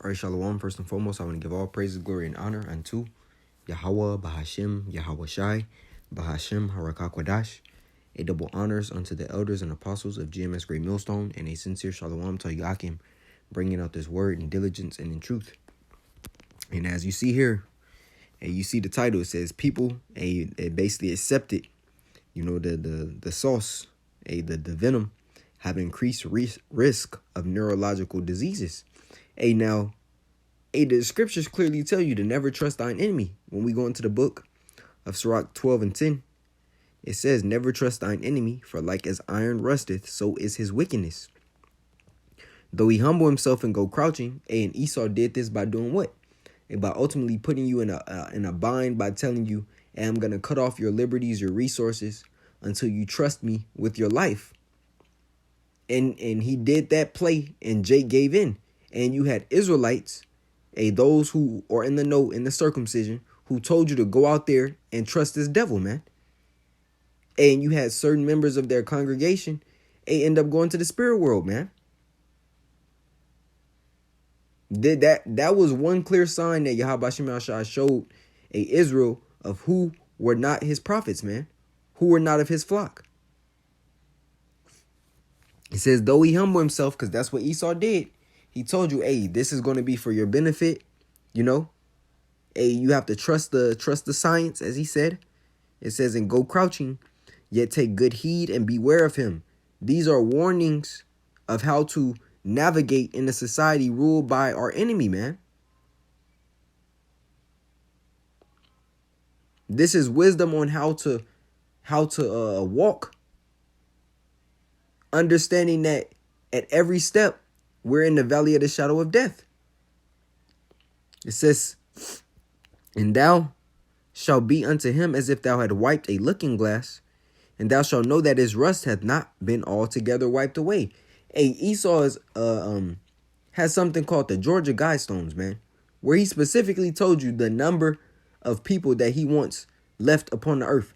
All right, Shalom. First and foremost, I want to give all praises, glory, and honor unto Yahweh, Bahashim, Yahweh Shai, Bahashim, Harakakwadash. A double honors unto the elders and apostles of GMS Great Millstone, and a sincere Shalom to Yakim, bringing out this word in diligence and in truth. And as you see here, and you see the title, it says people, it basically accepted, the sauce, the venom, have increased risk of neurological diseases. Now, the scriptures clearly tell you to never trust thine enemy. When we go into the book of Sirach 12 and 10, it says, never trust thine enemy, for like as iron rusteth, so is his wickedness. Though he humble himself and go crouching, and Esau did this by doing what? By ultimately putting you in a bind by telling you, hey, I'm going to cut off your liberties, your resources, until you trust me with your life. And he did that play, and Jake gave in. And you had Israelites, those who are in the know, in the circumcision, who told you to go out there and trust this devil, man. And you had certain members of their congregation, end up going to the spirit world, man. That was one clear sign that Yahweh Shai showed Israel of who were not his prophets, man, who were not of his flock. It says, though he humble himself, because that's what Esau did. He told you, hey, this is going to be for your benefit, Hey, you have to trust the science, as he said. It says, and go crouching, yet take good heed and beware of him. These are warnings of how to navigate in a society ruled by our enemy, man. This is wisdom on how to walk. Understanding that at every step, we're in the valley of the shadow of death. It says, and thou shalt be unto him as if thou had wiped a looking glass, and thou shalt know that his rust hath not been altogether wiped away. Esau has something called the Georgia Guidestones, man, where he specifically told you the number of people that he wants left upon the earth.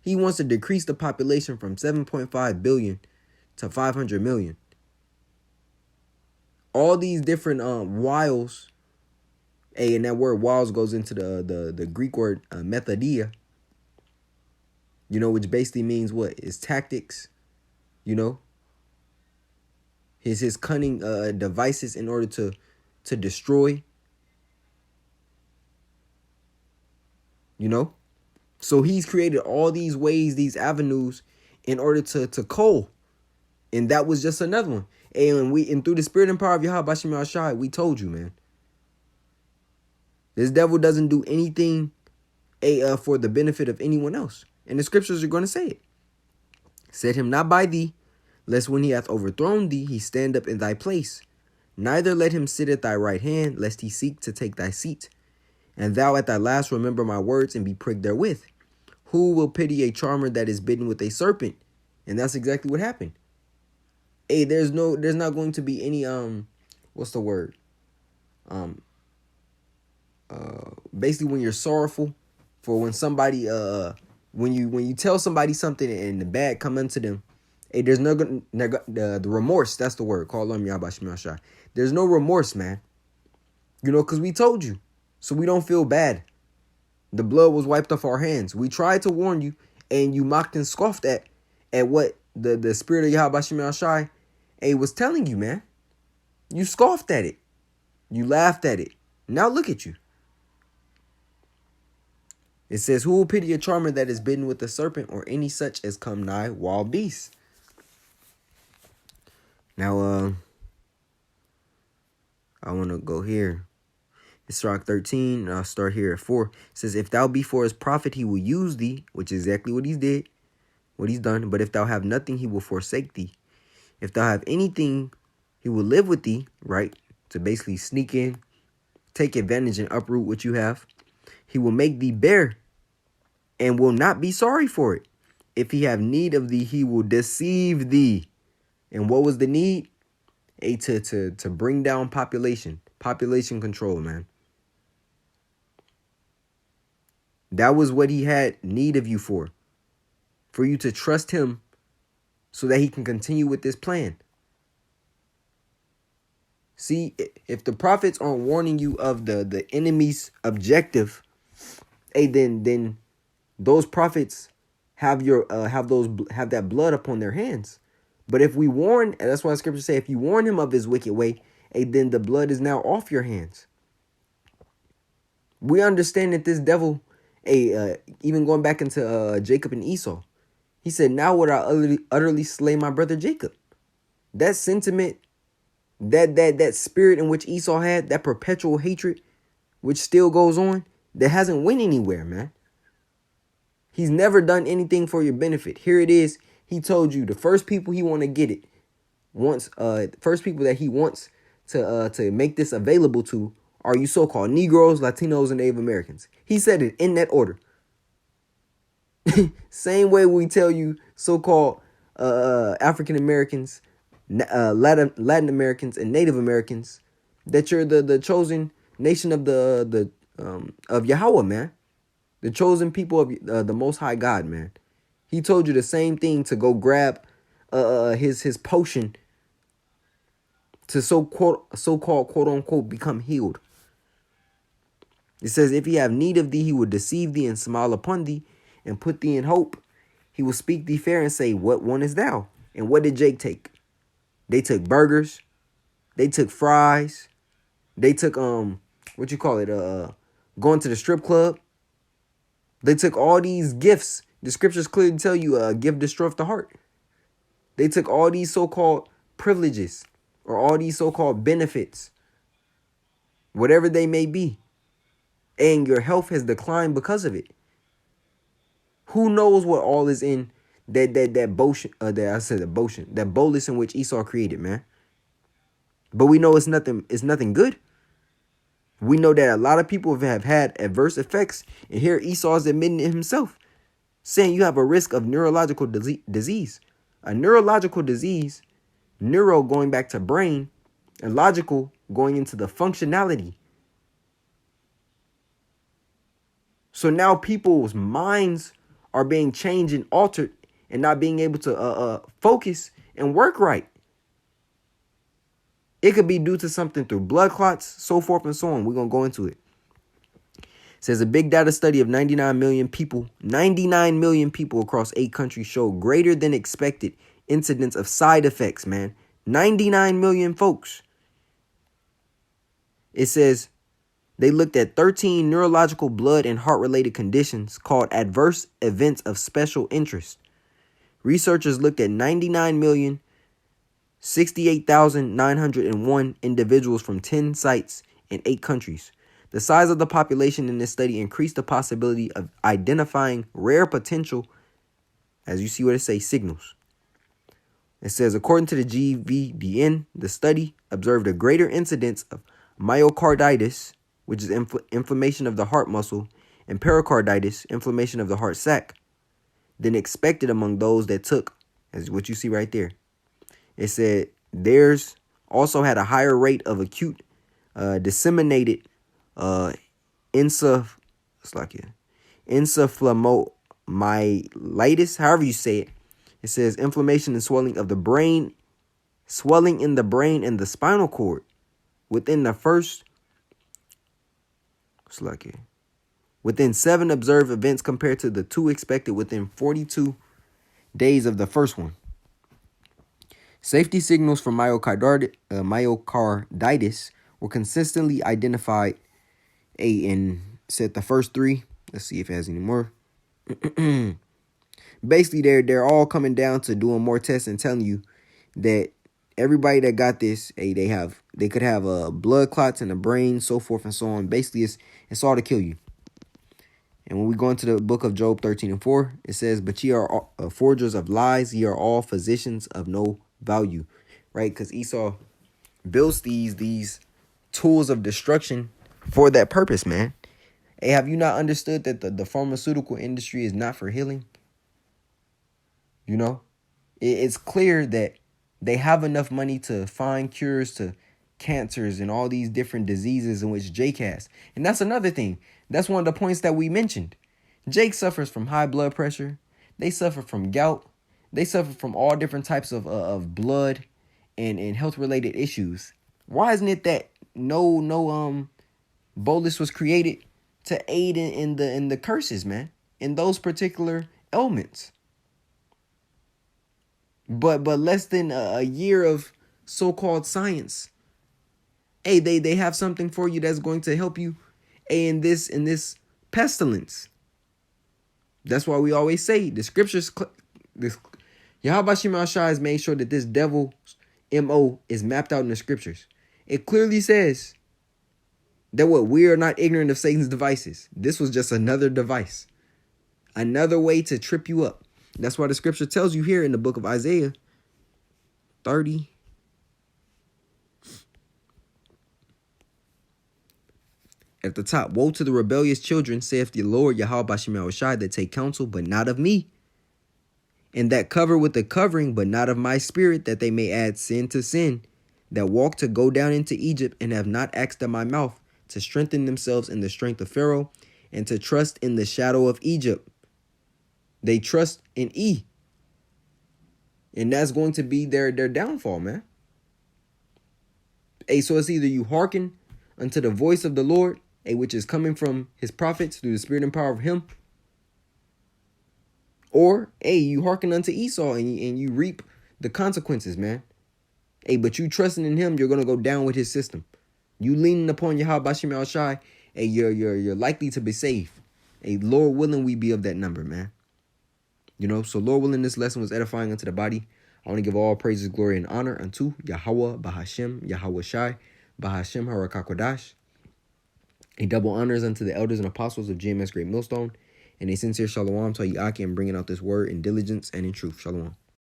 He wants to decrease the population from 7.5 billion to 500 million. All these different wiles, and that word wiles goes into the Greek word methodia, which basically means what? It's tactics, his cunning devices in order to destroy, So he's created all these ways, these avenues in order to cull. And that was just another one. And through the spirit and power of Yahweh Bashim Shai, we told you, man. This devil doesn't do anything for the benefit of anyone else. And the scriptures are going to say it. Set him not by thee, lest when he hath overthrown thee, he stand up in thy place. Neither let him sit at thy right hand, lest he seek to take thy seat. And thou at thy last remember my words and be pricked therewith. Who will pity a charmer that is bitten with a serpent? And that's exactly what happened. There's not going to be any what's the word? Basically when you're sorrowful for when somebody when you tell somebody something and the bad come into them, there's no the remorse, that's the word. Call on Yahweh Shai. There's no remorse, man. Because we told you. So we don't feel bad. The blood was wiped off our hands. We tried to warn you, and you mocked and scoffed at what the spirit of Yahweh Shai was telling you, man. You scoffed at it. You laughed at it. Now look at you. It says, who will pity a charmer that is bitten with a serpent, or any such as come nigh wild beasts? Now, I want to go here. It's Sirach 13, and I'll start here at 4. It says, if thou be for his profit, he will use thee, which is exactly what he's done. But if thou have nothing, he will forsake thee. If thou have anything, he will live with thee, right? To basically sneak in, take advantage, and uproot what you have. He will make thee bare, and will not be sorry for it. If he have need of thee, he will deceive thee. And what was the need? To bring down population control, man. That was what he had need of you for you to trust him so that he can continue with this plan. See, if the prophets aren't warning you of the enemy's objective, hey, then those prophets have have that blood upon their hands. But if we warn, and that's why the scriptures say, if you warn him of his wicked way, hey, then the blood is now off your hands. We understand that this devil, even going back into Jacob and Esau, he said, now would I utterly slay my brother Jacob. That sentiment, that spirit in which Esau had, that perpetual hatred, which still goes on, that hasn't went anywhere, man. He's never done anything for your benefit. Here it is. He told you the first people he want to get it, first people that he wants to make this available to are you so-called Negroes, Latinos, and Native Americans. He said it in that order. Same way we tell you so-called African Americans, Latin Americans, and Native Americans that you're the chosen nation of of Yahweh, man. The chosen people of the Most High God, man. He told you the same thing to go grab his potion to so-called quote unquote become healed. It says, if he have need of thee, he will deceive thee and smile upon thee and put thee in hope. He will speak thee fair and say, what one is thou? And what did Jake take? They took burgers. They took fries. They took going to the strip club. They took all these gifts. The scriptures clearly tell you a gift destroyeth the heart. They took all these so-called privileges or all these so-called benefits, whatever they may be, and your health has declined because of it. Who knows what all is in that bolus in which Esau created, man. But we know it's nothing good. We know that a lot of people have had adverse effects, and here Esau is admitting it himself, saying you have a risk of neurological disease. A neurological disease, neuro going back to brain, and logical going into the functionality. So now people's minds are being changed and altered and not being able to focus and work right. It could be due to something through blood clots, so forth and so on. We're going to go into it. It says a big data study of 99 million people across 8 countries show greater than expected incidence of side effects, man. 99 million folks. It says they looked at 13 neurological blood and heart-related conditions called adverse events of special interest. Researchers looked at 99,068,901 individuals from 10 sites in 8 countries. The size of the population in this study increased the possibility of identifying rare potential, as you see what it says, signals. It says, according to the GVDN, the study observed a greater incidence of myocarditis, which is inflammation of the heart muscle, and pericarditis, inflammation of the heart sac, than expected among those that took, as what you see right there. It said theirs also had a higher rate of acute disseminated encephalomyelitis, however you say it. It says inflammation and swelling of the brain, swelling in the brain and the spinal cord within the first, within 7 observed events compared to the 2 expected within 42 days of the first one. Safety signals for myocarditis were consistently identified in said the first 3. Let's see if it has any more. Basically, they're all coming down to doing more tests and telling you that everybody that got this, they could have blood clots in the brain, so forth and so on. Basically, it's all to kill you. And when we go into the book of Job 13:4, it says, but ye are forgers of lies, ye are all physicians of no value. Right? Because Esau builds these tools of destruction for that purpose, man. Hey, have you not understood that the pharmaceutical industry is not for healing? You know, it's clear that they have enough money to find cures to cancers and all these different diseases in which Jake has. And that's another thing. That's one of the points that we mentioned. Jake suffers from high blood pressure. They suffer from gout. They suffer from all different types of blood and health-related issues. Why isn't it that no bolus was created to aid in the curses, man, in those particular ailments? But less than a year of so-called science. Hey, they have something for you that's going to help you in this pestilence. That's why we always say the scriptures. This Yahweh Shema Shai has made sure that this devil's MO is mapped out in the scriptures. It clearly says that we are not ignorant of Satan's devices. This was just another device, another way to trip you up. That's why the scripture tells you here in the book of Isaiah 30. At the top, woe to the rebellious children, saith the Lord Yahweh Bashim Shai, that take counsel, but not of me, and that cover with the covering, but not of my spirit, that they may add sin to sin, that walk to go down into Egypt, and have not asked of my mouth, to strengthen themselves in the strength of Pharaoh, and to trust in the shadow of Egypt. They trust in E. And that's going to be their downfall, man. Hey, so it's either you hearken unto the voice of the Lord, which is coming from his prophets through the spirit and power of him, or you hearken unto Esau and you reap the consequences, man. But you trusting in him, you're gonna go down with his system. You leaning upon Yahweh Bashim El Shai, you're likely to be saved. Lord willing, we be of that number, man. So Lord willing, this lesson was edifying unto the body. I want to give all praises, glory, and honor unto Yahweh Bahashem, Yahweh Shai, Bahashem Harakakwadash. Double honors unto the elders and apostles of GMS Great Millstone. And a sincere shalom to Yaki and bringing out this word in diligence and in truth. Shalom.